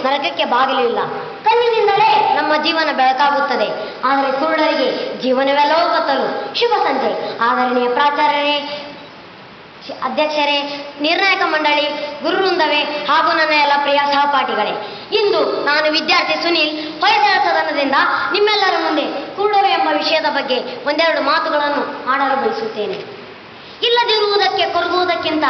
ನರಕಕ್ಕೆ ಬಾಗಿಲಿಲ್ಲ. ಕಣ್ಣಿನಿಂದಲೇ ನಮ್ಮ ಜೀವನ ಬೆಳಕಾಗುತ್ತದೆ, ಆದರೆ ಕುರುಡರಿಗೆ ಜೀವನವೆಲ್ಲವೂ ಕತ್ತಲು. ಶುಭ ಸಂಜೆ ಆದರಣೀಯ ಪ್ರಾಚಾರ್ಯರೇ, ಅಧ್ಯಕ್ಷರೇ, ನಿರ್ಣಾಯಕ ಮಂಡಳಿ, ಗುರುವೃಂದವೇ ಹಾಗೂ ನನ್ನ ಎಲ್ಲ ಪ್ರಿಯ ಸಹಪಾಠಿಗಳೇ, ಇಂದು ನಾನು ವಿದ್ಯಾರ್ಥಿ ಸುನೀಲ್ ಹೊಯ್ಸಳ ಸದನದಿಂದ ನಿಮ್ಮೆಲ್ಲರ ಮುಂದೆ ಕುರುಡರು ಎಂಬ ವಿಷಯದ ಬಗ್ಗೆ ಒಂದೆರಡು ಮಾತುಗಳನ್ನು ಆಡಲು ಬಯಸುತ್ತೇನೆ. ಇಲ್ಲದಿರುವುದಕ್ಕೆ ಕೊರಗುವುದಕ್ಕಿಂತ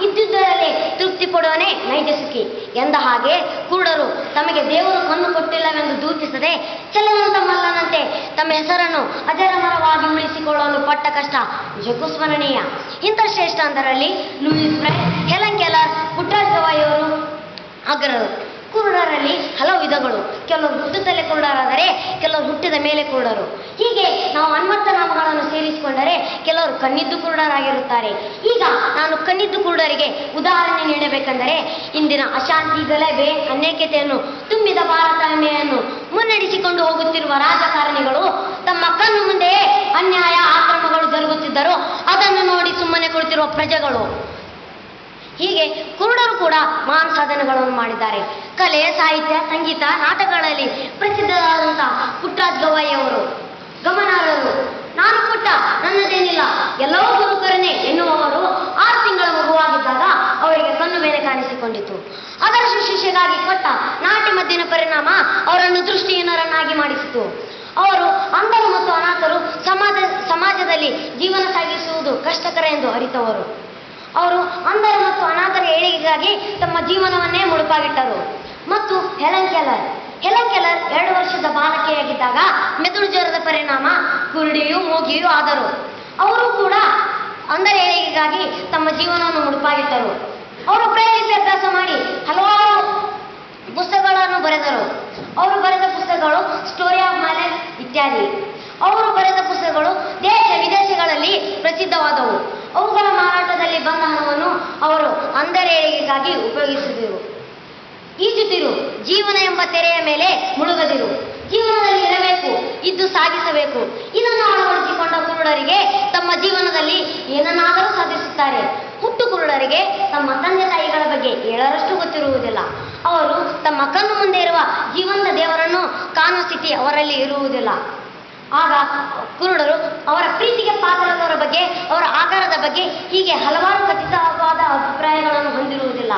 ಇದ್ದುದರಲ್ಲೇ ತೃಪ್ತಿ ಪಡುವನೇ ನೈಜ ಸುಖಿ ಎಂದ ಹಾಗೆ, ಕುರುಡರು ತಮಗೆ ದೇವರು ಕಣ್ಣು ಕೊಟ್ಟಿಲ್ಲವೆಂದು ದೂಷಿಸದೆ ಚಲನಂತ ಮಲ್ಲನಂತೆ ತಮ್ಮ ಹೆಸರನ್ನು ಅಜರಮರವಾಗಿ ಉಳಿಸಿಕೊಳ್ಳಲು ಪಟ್ಟ ಕಷ್ಟ ನಿಜಕ್ಕೂ ಸ್ಮರಣೀಯ. ಇಂಥ ಶ್ರೇಷ್ಠ ಅಂದರಲ್ಲಿ Louis Braille, Helen Keller, Puttaraja ಗವಾಯಿಯವರು ಅಗ್ರರು. ಕುರುಡರಲ್ಲಿ ಹಲವು ವಿಧಗಳು. ಕೆಲವರು ಹುಟ್ಟುತ್ತಲೇ ಕುರುಡರಾದರೆ ಕೆಲವರು ಹುಟ್ಟಿದ ಮೇಲೆ ಕುರುಡರು. ಹೀಗೆ ನಾವು ಅನ್ವರ್ಥ ನಾಮಗಳನ್ನು ಸೇರಿಸಿಕೊಂಡರೆ ಕೆಲವರು ಕಣ್ಣಿದ್ದು ಕುರುಡರಾಗಿರುತ್ತಾರೆ. ಈಗ ನಾನು ಕಣ್ಣಿದ್ದು ಕುರುಡರಿಗೆ ಉದಾಹರಣೆ ನೀಡಬೇಕೆಂದರೆ, ಇಂದಿನ ಅಶಾಂತಿ, ಗಲಭೆ, ಅನೈಕ್ಯತೆಯನ್ನು ತುಂಬಿದ ಭಾರತಾಂಬೆಯನ್ನು ಮುನ್ನಡೆಸಿಕೊಂಡು ಹೋಗುತ್ತಿರುವ ರಾಜಕಾರಣಿಗಳು ತಮ್ಮ ಕಣ್ಣು ಮುಂದೆಯೇ ಅನ್ಯಾಯ, ಆಕ್ರಮಗಳು ಜರುಗುತ್ತಿದ್ದರೂ ಅದನ್ನು ನೋಡಿ ಸುಮ್ಮನೆ ಕುಳಿತಿರುವ ಪ್ರಜೆಗಳು. ಹೀಗೆ ಕುರುಡರು ಕೂಡ ಮಹಾನ್ ಸಾಧನೆಗಳನ್ನು ಮಾಡಿದ್ದಾರೆ. ಕಲೆ, ಸಾಹಿತ್ಯ, ಸಂಗೀತ, ನಾಟಕಗಳಲ್ಲಿ ಪ್ರಸಿದ್ಧರಾದಂತಹ ಪುಟ್ಟರಾಜ ಗವಾಯಿಯವರು ಗಮನಾರ್ಹರು. ನಾನು ಪುಟ್ಟ, ನನ್ನದೇನಿಲ್ಲ, ಎಲ್ಲವೂ ಗುರುಕರನೇ ಎನ್ನುವವರು 6 ತಿಂಗಳ ಮಗುವಾಗಿದ್ದಾಗ ಅವರಿಗೆ ಕಣ್ಣು ಬೇನೆ ಕಾಣಿಸಿಕೊಂಡಿತು. ಅದರ ಶುಶ್ರೂಷೆಗಾಗಿ ಕೊಟ್ಟ ನಾಟಿ ಮದ್ದಿನ ಪರಿಣಾಮ ಅವರನ್ನು ದೃಷ್ಟಿಹೀನರನ್ನಾಗಿ ಮಾಡಿಸಿತು. ಅವರು ಅಂಧರು ಮತ್ತು ಅನಾಥರು ಸಮಾಜದಲ್ಲಿ ಜೀವನ ಸಾಗಿಸುವುದು ಕಷ್ಟಕರ ಎಂದು ಅರಿತವರು. ಅವರು ಅಂಧರು ಮತ್ತು ಅನಾಥರ ಏಳಿಗೆಗಾಗಿ ತಮ್ಮ ಜೀವನವನ್ನೇ ಮುಡುಪಾಗಿಟ್ಟರು. ಮತ್ತು ಹೆಲನ್ ಕೆಲ್ಲರ್ 2 ವರ್ಷದ ಬಾಲಕಿಯಾಗಿದ್ದಾಗ ಮೆದುಳು ಜ್ವರದ ಪರಿಣಾಮ ಕುರುಡಿಯೂ ಮೂಗಿಯೂ ಆದರು. ಅವರು ಕೂಡ ಅಂಧರ ಏಳಿಗೆಗಾಗಿ ತಮ್ಮ ಜೀವನವನ್ನು ಮುಡುಪಾಗಿಟ್ಟರು. ಅವರು ಪ್ರಯೋಗಿಸಿ ಅಭ್ಯಾಸ ಮಾಡಿ ಹಲವಾರು ಪುಸ್ತಕಗಳನ್ನು ಬರೆದರು. ಅವರು ಬರೆದ ಪುಸ್ತಕಗಳು ಸ್ಟೋರಿ ಆಫ್ ಮೈ ಲೈಫ್ ಇತ್ಯಾದಿ. ಅವರು ಬರೆದ ಪುಸ್ತಕಗಳು ದೇಶ ವಿದೇಶಗಳಲ್ಲಿ ಪ್ರಸಿದ್ಧವಾದವು. ಅವುಗಳ ಮಾರಾಟದಲ್ಲಿ ಬಂದ ಹಣವನ್ನು ಅವರು ಅಂಧರ ಏಳಿಗೆಗಾಗಿ ಉಪಯೋಗಿಸಿದರು. ಈಜುತ್ತಿರು, ಜೀವನ ಎಂಬ ತೆರೆಯ ಮೇಲೆ ಮುಳುಗದಿರು. ಜೀವನದಲ್ಲಿ ಇರಬೇಕು, ಇದ್ದು ಸಾಗಿಸಬೇಕು. ಇದನ್ನು ಅಳವಡಿಸಿಕೊಂಡ ಕುರುಡರಿಗೆ ತಮ್ಮ ಜೀವನದಲ್ಲಿ ಏನನ್ನಾದರೂ ಸಾಧಿಸುತ್ತಾರೆ. ಹುಟ್ಟು ಕುರುಡರಿಗೆ ತಮ್ಮ ತಂದೆ ತಾಯಿಗಳ ಬಗ್ಗೆ 7ರಷ್ಟು ಗೊತ್ತಿರುವುದಿಲ್ಲ. ಅವರು ತಮ್ಮ ಕಣ್ಣು ಮುಂದೆ ಇರುವ ಜೀವಂತ ದೇವರನ್ನು ಕಾಣುವ ಸ್ಥಿತಿ ಅವರಲ್ಲಿ ಇರುವುದಿಲ್ಲ. ಆಗ ಕುರುಡರು ಅವರ ಪ್ರೀತಿಗೆ ಪಾತ್ರದವರ ಬಗ್ಗೆ, ಅವರ ಆಕಾರದ ಬಗ್ಗೆ ಹೀಗೆ ಹಲವಾರು ಖಚಿತವಾದ ಅಭಿಪ್ರಾಯಗಳನ್ನು ಹೊಂದಿರುವುದಿಲ್ಲ.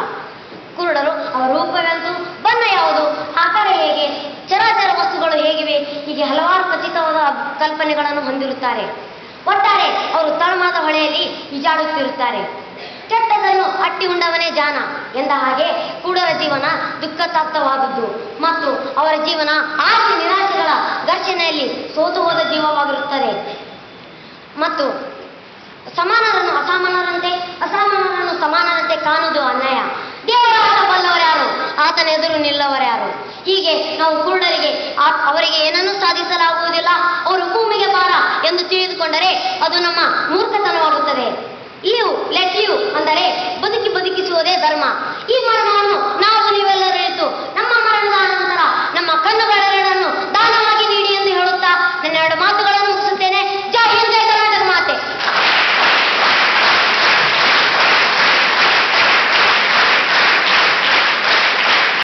ಕುರುಡರು ಅವರ ರೂಪವೆಂತು, ಬಣ್ಣ ಯಾವುದು, ಆಕಾರ ಹೇಗೆ, ಚರಾಚರ ವಸ್ತುಗಳು ಹೇಗಿವೆ, ಹೀಗೆ ಹಲವಾರು ಖಚಿತವಾದ ಕಲ್ಪನೆಗಳನ್ನು ಹೊಂದಿರುತ್ತಾರೆ. ಒಟ್ಟಾರೆ ಅವರು ತಳಮಾದ ಹೊಳೆಯಲ್ಲಿ ಈಜಾಡುತ್ತಿರುತ್ತಾರೆ. ಕೆಟ್ಟದನ್ನು ಅಟ್ಟಿ ಉಂಡವನೇ ಜಾಣ ಎಂದ ಹಾಗೆ ಕುರುಡರ ಜೀವನ ದುಃಖತಾಪ್ತವಾದದ್ದು ಮತ್ತು ಅವರ ಜೀವನ ಆಸೆ ನಿರಾಶೆಗಳ ಘರ್ಷಣೆಯಲ್ಲಿ ಸೋತು ಹೋದ ಜೀವವಾಗಿರುತ್ತದೆ. ಮತ್ತು ಸಮಾನರನ್ನು ಅಸಮಾನರಂತೆ, ಅಸಮಾನರನ್ನು ಸಮಾನರಂತೆ ಕಾಣುವುದು ಅನ್ಯಾಯ. ದೇವರ ಆಟ ಬಲ್ಲವರ್ಯಾರು, ಆತನ ಎದುರು ನಿಲ್ಲವರ್ಯಾರು. ಹೀಗೆ ನಾವು ಕುರುಡರಿಗೆ ಅವರಿಗೆ ಏನನ್ನೂ ಸಾಧಿಸಲಾಗುವುದಿಲ್ಲ, ಅವರು ಭೂಮಿಗೆ ಭಾರ ಎಂದು ತಿಳಿದುಕೊಂಡು